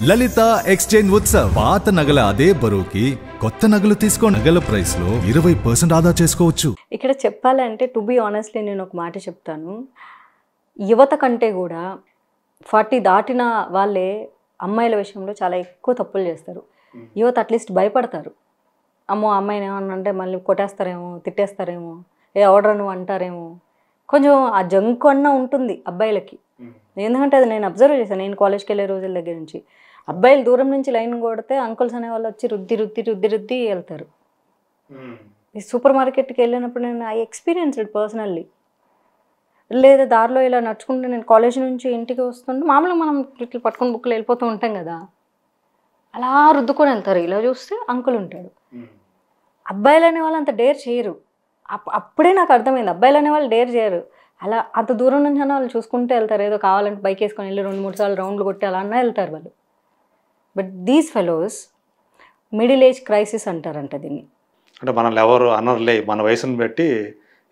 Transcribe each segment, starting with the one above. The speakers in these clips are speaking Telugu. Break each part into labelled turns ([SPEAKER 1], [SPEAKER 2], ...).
[SPEAKER 1] లలిత ఎక్స్చేంజ్ ఉత్సవ్ పాత నగల అదే బరువుకి కొత్త నగలు తీసుకో నగల ప్రైస్ లో 20% ఆదా చేసుకోవచ్చు.
[SPEAKER 2] ఇక్కడ చెప్పాలంటే టు బి ఆనెస్ట్లీ నేను ఒక మాట చెప్తాను. యువత కంటే కూడా 40 దాటిన వాళ్ళే అమ్మాయిల విషయంలో చాలా ఎక్కువ తప్పులు చేస్తారు. యువత అట్లీస్ట్ భయపడతారు. అమ్మో అమ్మాయిని ఏమన్నా అంటే మళ్ళీ కొట్టేస్తారేమో, తిట్టేస్తారేమో, ఏ ఆర్డర్ నువ్వు అంటారేమో, కొంచెం ఆ జంకు అన్న ఉంటుంది అబ్బాయిలకి. ఎందుకంటే అది నేను అబ్జర్వ్ చేశాను. నేను కాలేజ్కి వెళ్ళే రోజుల దగ్గర నుంచి అబ్బాయిలు దూరం నుంచి లైన్ కొడితే అంకుల్స్ అనే వాళ్ళు వచ్చి రుద్ది రుద్ది రుద్ది రుద్ది వెళ్తారు. ఈ సూపర్ మార్కెట్కి వెళ్ళినప్పుడు నేను ఐ ఎక్స్పీరియన్స్డ్ పర్సనల్లీ. లేదా దారిలో ఇలా నడుచుకుంటే నేను కాలేజ్ నుంచి ఇంటికి వస్తుంటే మామూలుగా మనం ఇట్లా పట్టుకొని బుక్లు వెళ్ళిపోతూ ఉంటాం కదా, అలా రుద్దుకొని వెళ్తారు. ఇలా చూస్తే అంకుల్ ఉంటాడు. అబ్బాయిలు అనేవాళ్ళు అంత డేర్ చేయరు. అప్పుడే నాకు అర్థమైంది, అబ్బాయిలు అనేవాళ్ళు డేర్ చేయరు. అలా అంత దూరం నుంచి అన్న వాళ్ళు చూసుకుంటూ వెళ్తారు. ఏదో కావాలంటే బైక్ వేసుకొని వెళ్ళి 2-3 సార్లు రౌండ్లు కొట్టి అలా అన్నా వెళ్తారు వాళ్ళు. But these fellows middle age crisis అంటారంట దీన్ని.
[SPEAKER 3] అంటే మనల్ని ఎవరు అనర్లే, మన వయసును బట్టి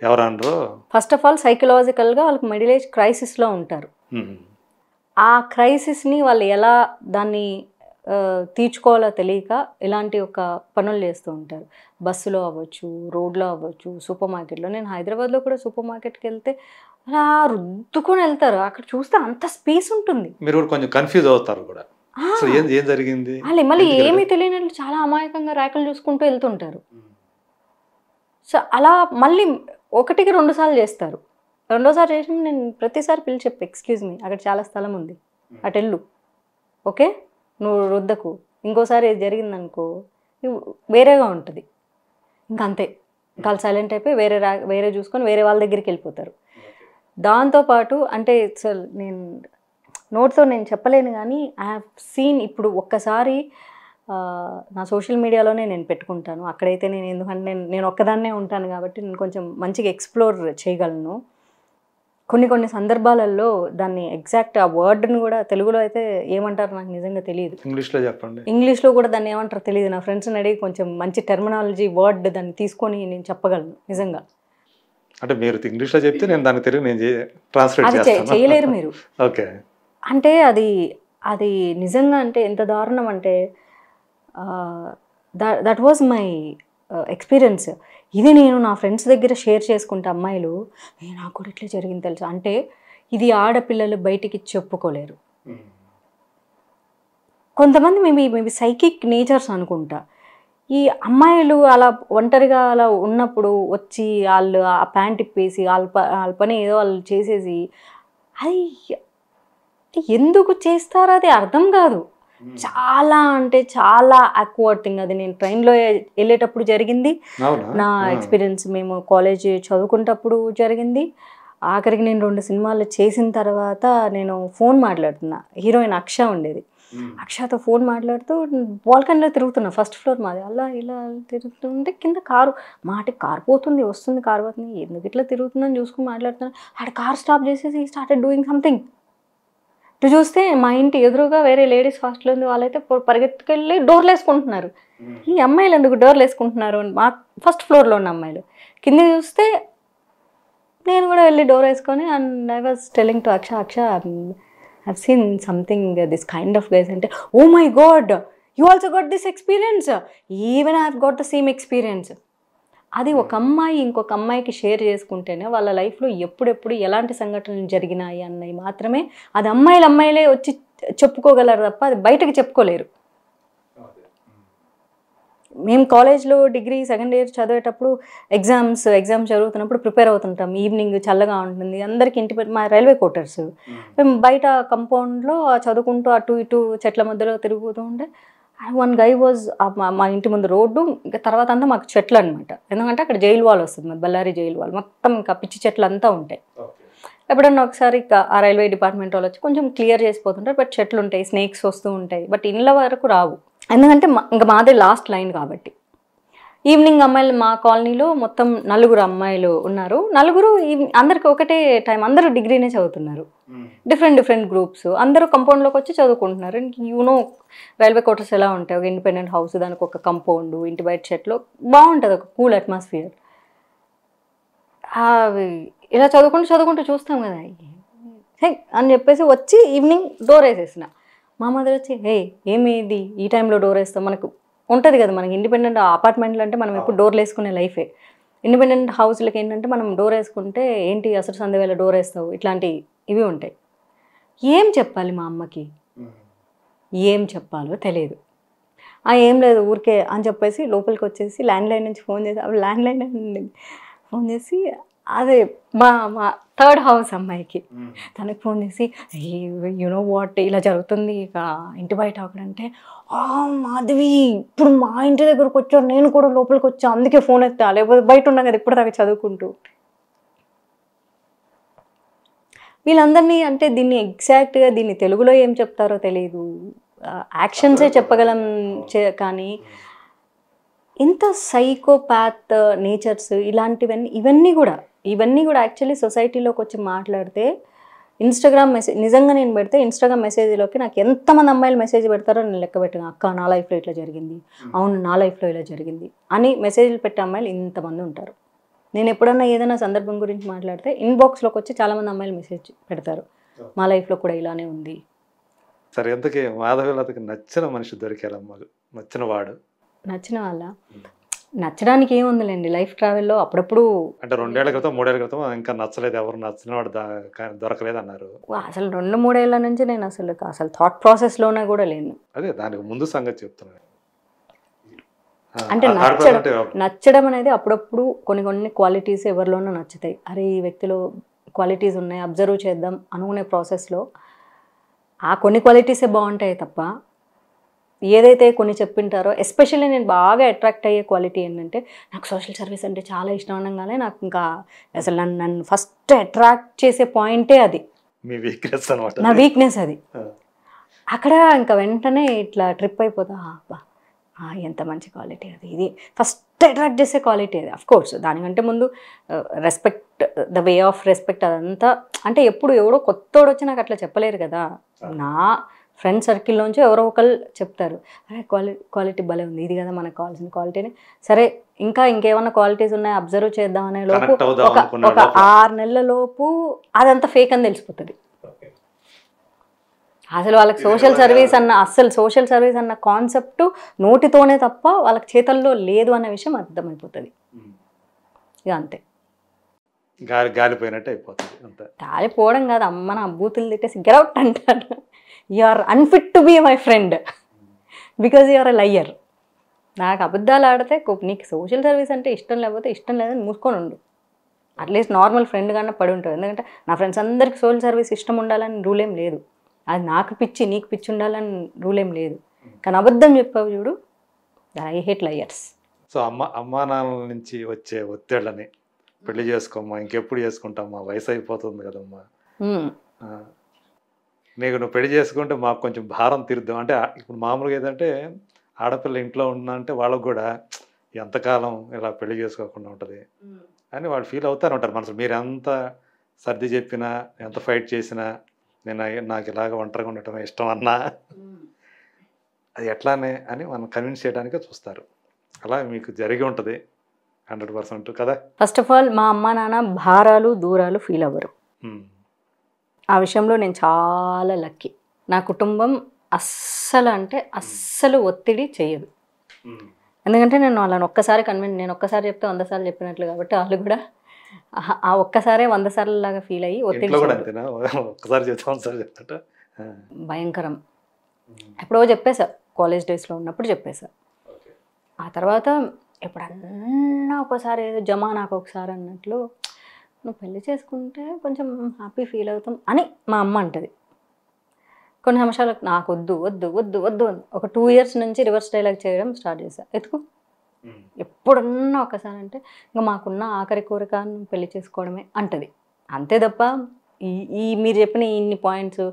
[SPEAKER 3] ఎవరు అనరు.
[SPEAKER 2] ఫస్ట్ ఆఫ్ ఆల్ సైకలాజికల్గా వాళ్ళకి మిడిల్ ఏజ్ క్రైసిస్లో ఉంటారు. ఆ క్రైసిస్ని వాళ్ళు ఎలా దాన్ని తీర్చుకోవాలో తెలియక ఇలాంటి ఒక పనులు చేస్తూ ఉంటారు. బస్సులో అవ్వచ్చు, రోడ్లో అవ్వచ్చు, సూపర్ మార్కెట్లో. నేను హైదరాబాద్లో కూడా సూపర్ మార్కెట్కి వెళ్తే అలా రుద్దుకొని వెళ్తారు. అక్కడ చూస్తే అంత స్పేస్ ఉంటుంది.
[SPEAKER 3] మీరు కూడా కొంచెం కన్ఫ్యూజ్ అవుతారు కూడా, ఏం జరిగింది
[SPEAKER 2] వాళ్ళు మళ్ళీ ఏమీ తెలియనట్లు చాలా అమాయకంగా ర్యాకులు చూసుకుంటూ వెళ్తుంటారు. సో అలా మళ్ళీ 1-2 సార్లు చేస్తారు. రెండోసారి చేసిన నేను ప్రతిసారి పిలిచి చెప్పి, ఎక్స్క్యూజ్ మీ, అక్కడ చాలా స్థలం ఉంది, అటు వెళ్ళు, ఓకే, నువ్వు రుద్దకు, ఇంకోసారి ఏది జరిగిందనుకో వేరేగా ఉంటుంది. ఇంకంతే, ఇంకా సైలెంట్ అయిపోయి వేరే చూసుకొని వేరే వాళ్ళ దగ్గరికి వెళ్ళిపోతారు. దాంతోపాటు అంటే అసలు నేను నోట్తో నేను చెప్పలేను, కానీ ఐ హ్యావ్ సీన్. ఇప్పుడు ఒక్కసారి నా సోషల్ మీడియాలోనే నేను పెట్టుకుంటాను. అక్కడైతే నేను ఎందుకంటే నేను ఒక్కదాన్నే ఉంటాను కాబట్టి నేను కొంచెం మంచిగా ఎక్స్ప్లోర్ చేయగలను. కొన్ని సందర్భాలలో దాన్ని ఎగ్జాక్ట్ ఆ వర్డ్ని కూడా తెలుగులో అయితే ఏమంటారు నాకు నిజంగా తెలియదు.
[SPEAKER 3] ఇంగ్లీష్లో చెప్పండి.
[SPEAKER 2] ఇంగ్లీష్లో కూడా దాన్ని ఏమంటారో తెలియదు. నా ఫ్రెండ్స్ని అడిగి కొంచెం మంచి టెర్మినాలజీ వర్డ్ దాన్ని తీసుకొని నేను చెప్పగలను నిజంగా.
[SPEAKER 3] అంటే మీరు ఇంగ్లీష్లో చెప్తే నేను దాన్ని తెలుగు నేను ట్రాన్స్లేట్ చేస్తాను.
[SPEAKER 2] చేయలేరు మీరు.
[SPEAKER 3] ఓకే.
[SPEAKER 2] అంటే అది నిజంగా అంటే ఎంత దారుణం అంటే దట్ వాజ్ మై ఎక్స్పీరియన్స్. ఇది నేను నా ఫ్రెండ్స్ దగ్గర షేర్ చేసుకుంటే అమ్మాయిలు, నాకు కూడా ఇట్లా జరిగింది తెలుసు అంటే, ఇది ఆడపిల్లలు బయటికి చెప్పుకోలేరు. కొంతమంది మేబీ సైకిక్ నేచర్స్ అనుకుంటా. ఈ అమ్మాయిలు అలా ఒంటరిగా అలా ఉన్నప్పుడు వచ్చి వాళ్ళు ఆ ప్యాంట్ ఇప్పేసి వాళ్ళ పని ఏదో వాళ్ళు చేసేసి, అది ఎందుకు చేస్తారో అది అర్థం కాదు. చాలా అంటే చాలా ఆక్వర్డ్ థింగ్ అది. నేను ట్రైన్లో వెళ్ళేటప్పుడు జరిగింది నా ఎక్స్పీరియన్స్. మేము కాలేజ్ చదువుకునేటప్పుడు జరిగింది. ఆఖరికి నేను 2 సినిమాలు చేసిన తర్వాత నేను ఫోన్ మాట్లాడుతున్నా. హీరోయిన్ అక్ష ఉండేది. అక్షతో ఫోన్ మాట్లాడుతూ బాల్కనీలో తిరుగుతున్నా. ఫస్ట్ ఫ్లోర్ మాది. అలా ఇలా తిరుగుతుంటే కింద కారు కారు పోతుంది, వస్తుంది, కారు పోతుంది. ఎందుకు ఇట్లా తిరుగుతుందని చూసుకుని మాట్లాడుతున్నాను. ఆడ కార్ స్టాప్ చేసేసి స్టార్టెడ్ డూయింగ్ సంథింగ్. ఇటు చూస్తే మా ఇంటి ఎదురుగా వేరే లేడీస్ హాస్టల్ ఉంది. వాళ్ళైతే పరిగెత్తుకెళ్ళి డోర్లు వేసుకుంటున్నారు. ఈ అమ్మాయిలు ఎందుకు డోర్లు వేసుకుంటున్నారు? మా ఫస్ట్ ఫ్లోర్లో ఉన్న అమ్మాయిలు. కింద చూస్తే నేను కూడా వెళ్ళి డోర్ వేసుకొని and I was telling to Aksha I've seen something this kind of guys అంటే, oh my god, you also got this experience, even I've got the same experience. అది ఒక అమ్మాయి ఇంకొక అమ్మాయికి షేర్ చేసుకుంటేనే వాళ్ళ లైఫ్లో ఎప్పుడెప్పుడు ఎలాంటి సంఘటనలు జరిగినాయి అన్నవి మాత్రమే అది అమ్మాయిలే వచ్చి చెప్పుకోగలరు తప్ప అది బయటకు చెప్పుకోలేరు. మేము కాలేజ్లో డిగ్రీ సెకండ్ ఇయర్ చదివేటప్పుడు ఎగ్జామ్స్ జరుగుతున్నప్పుడు ప్రిపేర్ అవుతుంటాం. ఈవినింగ్ చల్లగా ఉంటుంది. అందరికి మా రైల్వే క్వార్టర్స్. మేము బయట కంపౌండ్లో చదువుకుంటూ అటు ఇటు చెట్ల మధ్యలో తిరుగుతూ ఉంటే వన్ గై వాజ్ మా ఇంటి ముందు రోడ్డు, ఇంకా తర్వాత అంతా మాకు చెట్లు అనమాట. ఎందుకంటే అక్కడ జైలు వాల్ వస్తుంది, మా బళ్ళారి జైలు వాల్ మొత్తం ఇంకా పిచ్చి చెట్లు అంతా ఉంటాయి. ఎప్పుడన్నా ఒకసారి ఆ రైల్వే డిపార్ట్మెంట్ వాళ్ళు వచ్చి కొంచెం క్లియర్ చేసిపోతుంటారు. బట్ చెట్లు ఉంటాయి, స్నేక్స్ వస్తూ ఉంటాయి. బట్ ఇళ్ళ వరకు రావు, ఎందుకంటే ఇంకా మాదే లాస్ట్ లైన్ కాబట్టి. ఈవినింగ్ అమ్మాయిలు మా కాలనీలో మొత్తం 4 అమ్మాయిలు ఉన్నారు. 4 అందరికి ఒకటే టైం, అందరూ డిగ్రీనే చదువుతున్నారు. డిఫరెంట్ గ్రూప్స్ అందరూ కంపౌండ్లోకి వచ్చి చదువుకుంటున్నారు. రైల్వే క్వార్టర్స్ ఎలా ఉంటాయి, ఒక ఇండిపెండెంట్ హౌస్, దానికి ఒక కంపౌండ్, ఇంటి బయట చెట్లు, బాగుంటుంది, ఒక కూల్ అట్మాస్ఫియర్. ఇలా చదువుకుంటూ చూస్తాం కదా అని చెప్పేసి వచ్చి ఈవినింగ్ డోర్ వేసేసిన. మా మదర్ వచ్చి ఏమి ఇది ఈ టైంలో డోర్ వేస్తాం, మనకు ఉంటుంది కదా మనకి ఇండిపెండెంట్ అపార్ట్మెంట్లు అంటే మనం ఎప్పుడు డోర్లు వేసుకునే లైఫే. ఇండిపెండెంట్ హౌస్లకి ఏంటంటే మనం డోర్ వేసుకుంటే ఏంటి అసలు సందే వేళ డోర్ వేస్తావు, ఇట్లాంటి ఇవి ఉంటాయి. ఏం చెప్పాలి మా అమ్మకి, ఏం చెప్పాలో తెలియదు. ఏం లేదు ఊరికే అని చెప్పేసి లోపలికి వచ్చేసి ల్యాండ్లైన్ నుంచి ఫోన్ చేసి, అప్పుడు ల్యాండ్లైన్ ఫోన్ చేసి అదే మా మా థర్డ్ హౌస్ అమ్మాయికి తనకి ఫోన్ చేసి యూనో వాట్ ఇలా జరుగుతుంది ఇక ఇంటి బయట అక్కడంటే, మాధవి ఇప్పుడు మా ఇంటి దగ్గరకు వచ్చారు, నేను కూడా లోపలికి వచ్చా, అందుకే ఫోన్ ఎత్తా, లేకపోతే బయట ఉన్నా కదా ఇప్పుడు దాకా చదువుకుంటూ. వీళ్ళందరినీ అంటే దీన్ని ఎగ్జాక్ట్గా దీన్ని తెలుగులో ఏం చెప్తారో తెలియదు, యాక్షన్సే చెప్పగలం కానీ ఇంత సైకోపాత్ నేచర్స్ ఇవన్నీ కూడా యాక్చువల్లీ సొసైటీలోకి వచ్చి మాట్లాడితే ఇన్స్టాగ్రామ్ మెసేజ్ నిజంగా నేను పెడితే ఇన్స్టాగ్రామ్ మెసేజ్లోకి నాకు ఎంతమంది అమ్మాయిలు మెసేజ్ పెడతారో నేను లెక్క పెట్టాను. అక్క నా లైఫ్లో ఇట్లా జరిగింది, అవును నా లైఫ్లో ఇలా జరిగింది అని మెసేజ్లు పెట్టే అమ్మాయిలు ఇంతమంది ఉంటారు. నేను ఎప్పుడన్నా ఏదైనా సందర్భం గురించి మాట్లాడితే ఇన్బాక్స్లోకి వచ్చి చాలామంది అమ్మాయిలు మెసేజ్ పెడతారు, మా లైఫ్లో కూడా ఇలానే ఉంది.
[SPEAKER 3] సరే, ఎంతకీ మాధవీలతకి నచ్చిన మనిషి దొరికారమ్మ, నచ్చిన వాడు?
[SPEAKER 2] నచ్చిన వాళ్ళ నచ్చడానికి ఏముందిలేండి, లైఫ్ ట్రావెల్లో అప్పుడప్పుడు
[SPEAKER 3] అంటే 2 ఏళ్ల క్రితం 3 ఏళ్ల క్రితం ఇంకా నచ్చలేదు, ఎవరు నచ్చిన వాడు దొరకలేదు అన్నారు.
[SPEAKER 2] అసలు 2-3 ఏళ్ళ నుంచి నేను అసలు థాట్ ప్రాసెస్లోనే కూడా లేను.
[SPEAKER 3] అదే దానికి ముందు సంగతి చెప్తున్నాను.
[SPEAKER 2] అంటే నచ్చడం అనేది అప్పుడప్పుడు కొన్ని క్వాలిటీస్ ఎవరిలోనూ నచ్చుతాయి. అరే ఈ వ్యక్తిలో క్వాలిటీస్ ఉన్నాయి, అబ్జర్వ్ చేద్దాం అనుకునే ప్రాసెస్లో ఆ కొన్ని క్వాలిటీసే బాగుంటాయి తప్ప ఏదైతే కొన్ని చెప్పింటారో, ఎస్పెషల్లీ నేను బాగా అట్రాక్ట్ అయ్యే క్వాలిటీ ఏంటంటే నాకు సోషల్ సర్వీస్ అంటే చాలా ఇష్టం అనగానే నాకు ఇంకా అసలు నన్ను ఫస్ట్ అట్రాక్ట్ చేసే పాయింటే అది.
[SPEAKER 3] మీ వీక్నెస్ అన్నమాట.
[SPEAKER 2] నా వీక్నెస్ అది. అక్కడ ఇంకా వెంటనే ఇట్లా ట్రిప్ అయిపోతా, ఎంత మంచి క్వాలిటీ అది, ఇది ఫస్ట్ అట్రాక్ట్ చేసే క్వాలిటీ అది. అఫ్కోర్స్ దానికంటే ముందు respect, the way of respect అదంతా అంటే ఎప్పుడు ఎవడో కొత్తోడు వచ్చి నాకు అట్లా చెప్పలేరు కదా. నా ఫ్రెండ్ సర్కిల్లోంచి ఎవరో ఒకరు చెప్తారు, అరే క్వాలిటీ భలే ఉంది, ఇది కదా మనకు కావాల్సిన క్వాలిటీని. సరే ఇంకేమన్నా క్వాలిటీస్ ఉన్నాయి అబ్జర్వ్ చేద్దాం అనే లోపు ఒక 6 నెలల లోపు అదంతా ఫేక్ అని తెలిసిపోతుంది. అసలు వాళ్ళకి సోషల్ సర్వీస్ అన్న కాన్సెప్ట్ నోటితోనే తప్ప వాళ్ళకి చేతల్లో లేదు అనే విషయం అర్థమైపోతుంది. ఇక అంతే,
[SPEAKER 3] గాలిపోయినట్టు అయిపోతుంది. అంతే,
[SPEAKER 2] గాలిపోవడం కాదు, అమ్మ నా బూతులు తిట్టేసి గెరౌట్ అంటారు. You are unfit to be my friend because you are a liar. నాకు అబద్ధాలు ఆడితే నీకు సోషల్ సర్వీస్ అంటే ఇష్టం లేకపోతే ఇష్టం లేదని మూసుకొని ఉండు. అట్లీస్ట్ నార్మల్ ఫ్రెండ్ కన్నా పడి ఉంటుంది. ఎందుకంటే నా ఫ్రెండ్స్ అందరికీ సోషల్ సర్వీస్ ఇష్టం ఉండాలని రూల్ ఏం లేదు. అది నాకు పిచ్చి నీకు పిచ్చి ఉండాలని రూల్ ఏం లేదు. కానీ అబద్ధం చెప్పావు చూడు, ఐ హేట్ లయర్స్.
[SPEAKER 3] సో అమ్మా నాన్నల నుంచి వచ్చే ఒత్తిళ్ళని పెళ్లి చేసుకోమ్మా, ఇంకెప్పుడు చేసుకుంటామ్మా, వయసు అయిపోతుంది కదమ్మా, నువ్వు పెళ్లి చేసుకుంటే మాకు కొంచెం భారం తీరుద్దాం అంటే, ఇప్పుడు మామూలుగా ఏదంటే ఆడపిల్ల ఇంట్లో ఉన్నా అంటే వాళ్ళకు కూడా ఎంతకాలం ఇలా పెళ్లి చేసుకోకుండా ఉంటుంది అని వాళ్ళు ఫీల్ అవుతారు ఉంటారు మనసు. మీరు ఎంత సర్ది చెప్పినా ఎంత ఫైట్ చేసినా నాకు ఇలాగ ఒంటరిగా ఉండటం ఇష్టం అన్నా అది ఎట్లానే అని మనం కన్విన్స్ చేయడానికే చూస్తారు. అలా మీకు జరిగి ఉంటుంది 100% కదా.
[SPEAKER 2] ఫస్ట్ ఆఫ్ ఆల్ మా అమ్మ నాన్న భారాలు దూరాలు ఫీల్ అవ్వరు. ఆ విషయంలో నేను చాలా లక్కీ. నా కుటుంబం అస్సలు ఒత్తిడి చేయదు. ఎందుకంటే నేను వాళ్ళని నేను ఒక్కసారి చెప్తే 100 సార్లు చెప్పినట్లు కాబట్టి వాళ్ళు కూడా ఆ ఒక్కసారే 100 సార్లు లాగా ఫీల్ అయ్యి ఒత్తిడి భయంకరం. ఎప్పుడో చెప్పేసా, కాలేజ్ డేస్లో ఉన్నప్పుడు చెప్పేసా. ఆ తర్వాత ఎప్పుడన్నా ఒకసారి ఏదో జమానాకు ఒకసారి అన్నట్లు నువ్వు పెళ్లి చేసుకుంటే కొంచెం హ్యాపీ ఫీల్ అవుతాం అని మా అమ్మ అంటది. కొన్ని నిమిషాలకు నాకు వద్దు వద్దు వద్దు వద్దు ఒక 2 years నుంచి రివర్స్ డైలాగ్ చేయడం స్టార్ట్ చేశా. ఎత్తుకు ఎప్పుడన్నా ఒకసారి అంటే ఇంకా మాకున్న ఆఖరి కోరిక పెళ్లి చేసుకోవడమే అంటది. అంతే తప్ప ఈ మీరు చెప్పిన ఇన్ని పాయింట్స్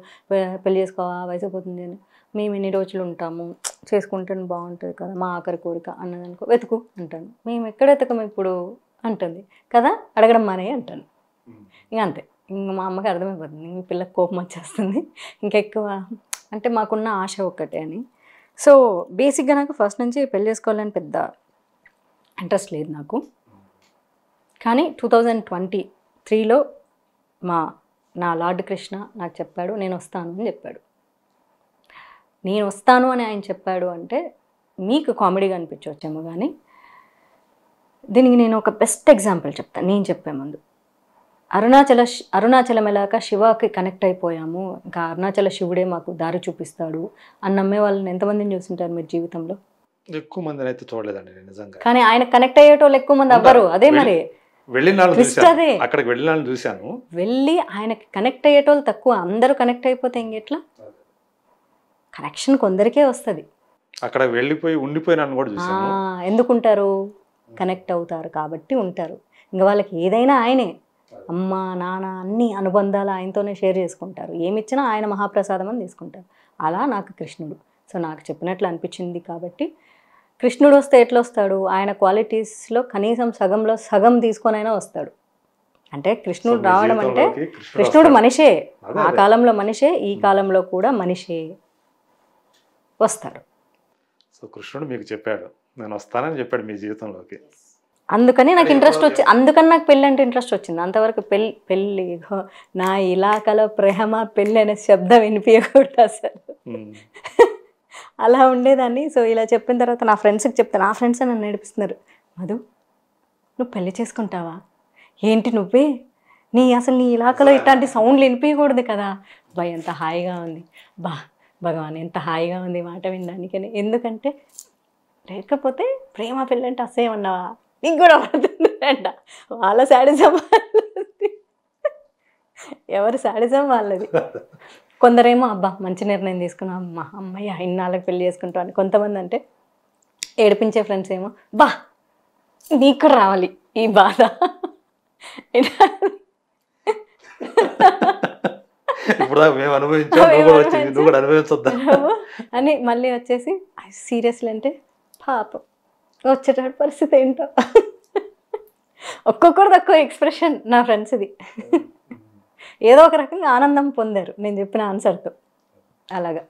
[SPEAKER 2] పెళ్లి చేసుకోవా వయసు అయిపోతుంది అని, మేము ఎన్ని రోజులు ఉంటాము చేసుకుంటే బాగుంటుంది కదా మా ఆఖరి కోరిక అన్నదనుకో వెతుకు అంటాను. మేము ఎక్కడ వెతకము ఇప్పుడు అంటుంది కదా, అడగడం మానే అంటాను. ఇంక అంతే. ఇంక మా అమ్మకి అర్థమైపోతుంది మీ పిల్లకి కోపం వచ్చేస్తుంది ఇంకెక్కువ అంటే మాకున్న ఆశ ఒక్కటే అని. సో బేసిక్గా నాకు ఫస్ట్ నుంచి పెళ్లి చేసుకోవాలని పెద్ద ఇంట్రెస్ట్ లేదు నాకు. కానీ 2023లో నా లార్డ్ కృష్ణ నాకు చెప్పాడు నేను వస్తాను అని చెప్పాడు. నేను వస్తాను అని ఆయన చెప్పాడు అంటే మీకు కామెడీగా అనిపించవచ్చేమో, కానీ దీనికి నేను ఒక బెస్ట్ ఎగ్జాంపుల్ చెప్తాను. నేను చెప్పే ముందు, అరుణాచలం వెళ్ళాక శివకి కనెక్ట్ అయిపోయాము, ఇంకా అరుణాచల శివుడే మాకు దారి చూపిస్తాడు అని నమ్మే వాళ్ళని ఎంతమందిని చూస్తుంటారు మీరు జీవితంలో?
[SPEAKER 3] ఎక్కువ మందిని అయితే చూడలేదండి నేను నిజంగా.
[SPEAKER 2] కానీ ఆయన కనెక్ట్ అయ్యేటోళ్ళు ఎక్కువ మంది అవ్వరు. అదే మరి
[SPEAKER 3] వెళ్ళిన వాళ్ళు
[SPEAKER 2] twist
[SPEAKER 3] చూశాను,
[SPEAKER 2] అదే.
[SPEAKER 3] అక్కడికి వెళ్ళిన వాళ్ళని చూశాను.
[SPEAKER 2] వెళ్ళి ఆయనకి కనెక్ట్ అయ్యేటోళ్ళు తక్కువ, అందరూ కనెక్ట్ అయిపోతే ఇంకెట్లా? కనెక్షన్ కొందరికే వస్తుంది.
[SPEAKER 3] అక్కడ వెళ్ళిపోయి ఉండిపోయినాను కూడా చూశాను.
[SPEAKER 2] ఎందుకుంటారు? కనెక్ట్ అవుతారు కాబట్టి ఉంటారు. ఇంకా వాళ్ళకి ఏదైనా ఆయనే, అమ్మ నాన్న అన్ని అనుబంధాలు ఆయనతోనే షేర్ చేసుకుంటారు. ఏమిచ్చినా ఆయన మహాప్రసాదం అని తీసుకుంటారు. అలా నాకు కృష్ణుడు. సో నాకు చెప్పినట్లు అనిపించింది కాబట్టి, కృష్ణుడు వస్తే ఎట్లా వస్తాడు? ఆయన క్వాలిటీస్లో కనీసం సగంలో సగం తీసుకొనైనా వస్తాడు. అంటే కృష్ణుడు
[SPEAKER 3] సో మీ
[SPEAKER 2] రావడం అంటే
[SPEAKER 3] జీవితంలోకి కృష్ణుడు
[SPEAKER 2] కృష్ణుడు
[SPEAKER 3] వస్తాడు.
[SPEAKER 2] మనిషే,
[SPEAKER 3] అదే,
[SPEAKER 2] ఆ
[SPEAKER 3] అదే.
[SPEAKER 2] కాలంలో మనిషే, ఈ కాలంలో కూడా మనిషే వస్తాడు.
[SPEAKER 3] సో కృష్ణుడు మీకు చెప్పాడు, నేను వస్తానని చెప్పాడు మీ జీవితంలోకి.
[SPEAKER 2] అందుకని నాకు ఇంట్రెస్ట్ వచ్చింది. అందుకని నాకు పెళ్ళి అంటే ఇంట్రెస్ట్ వచ్చింది. అంతవరకు పెళ్ళి నా ఇలాకలో ప్రేమ పెళ్ళి అనే శబ్దం వినిపించకూడదు అసలు.
[SPEAKER 3] ఉమ్.
[SPEAKER 2] అలా ఉండేదాన్ని. సో ఇలా చెప్పిన తర్వాత నా ఫ్రెండ్స్కి చెప్తాను. నా ఫ్రెండ్స్ నన్ను నేర్పిస్తున్నారు, మధు నువ్వు పెళ్లి చేసుకుంటావా? ఏంటి నువ్వే? అసలు నీ ఇలాకలో ఇట్లాంటి సౌండ్లు వినిపించకూడదు కదా. బా ఎంత హాయిగా ఉంది, బా భగవాన్ ఎంత హాయిగా ఉంది మాట వినడానికని. ఎందుకంటే లేకపోతే ప్రేమ పెళ్ళంటే అసహ్యం అన్నావా, నీకు కూడా పడుతుంది అంట. వాళ్ళ శాడిజం వాళ్ళది, ఎవరి శాడిజం వాళ్ళది. కొందరేమో అబ్బా మంచి నిర్ణయం తీసుకున్నాం అమ్మా, అమ్మయ్య ఇన్నాళ్ళకి పెళ్లి చేసుకుంటాం అని. కొంతమంది అంటే ఏడిపించే ఫ్రెండ్స్ ఏమో బా నీకు కూడా రావాలి ఈ బాధ
[SPEAKER 3] ఇప్పుడు మేము అనుభవించాం, నువ్వు కూడా వచ్చింది, నువ్వు కూడా అనుభవించొద్దా
[SPEAKER 2] అని మళ్ళీ వచ్చేసి సీరియస్లీ అంటే పాపం వచ్చేటప్పుడు పరిస్థితి ఏంటో. ఒక్కొక్కరిది ఒక్కో ఎక్స్ప్రెషన్ నా ఫ్రెండ్స్ది. ఏదో ఒక రకంగా ఆనందం పొందారు నేను చెప్పిన ఆన్సర్తో. అలాగా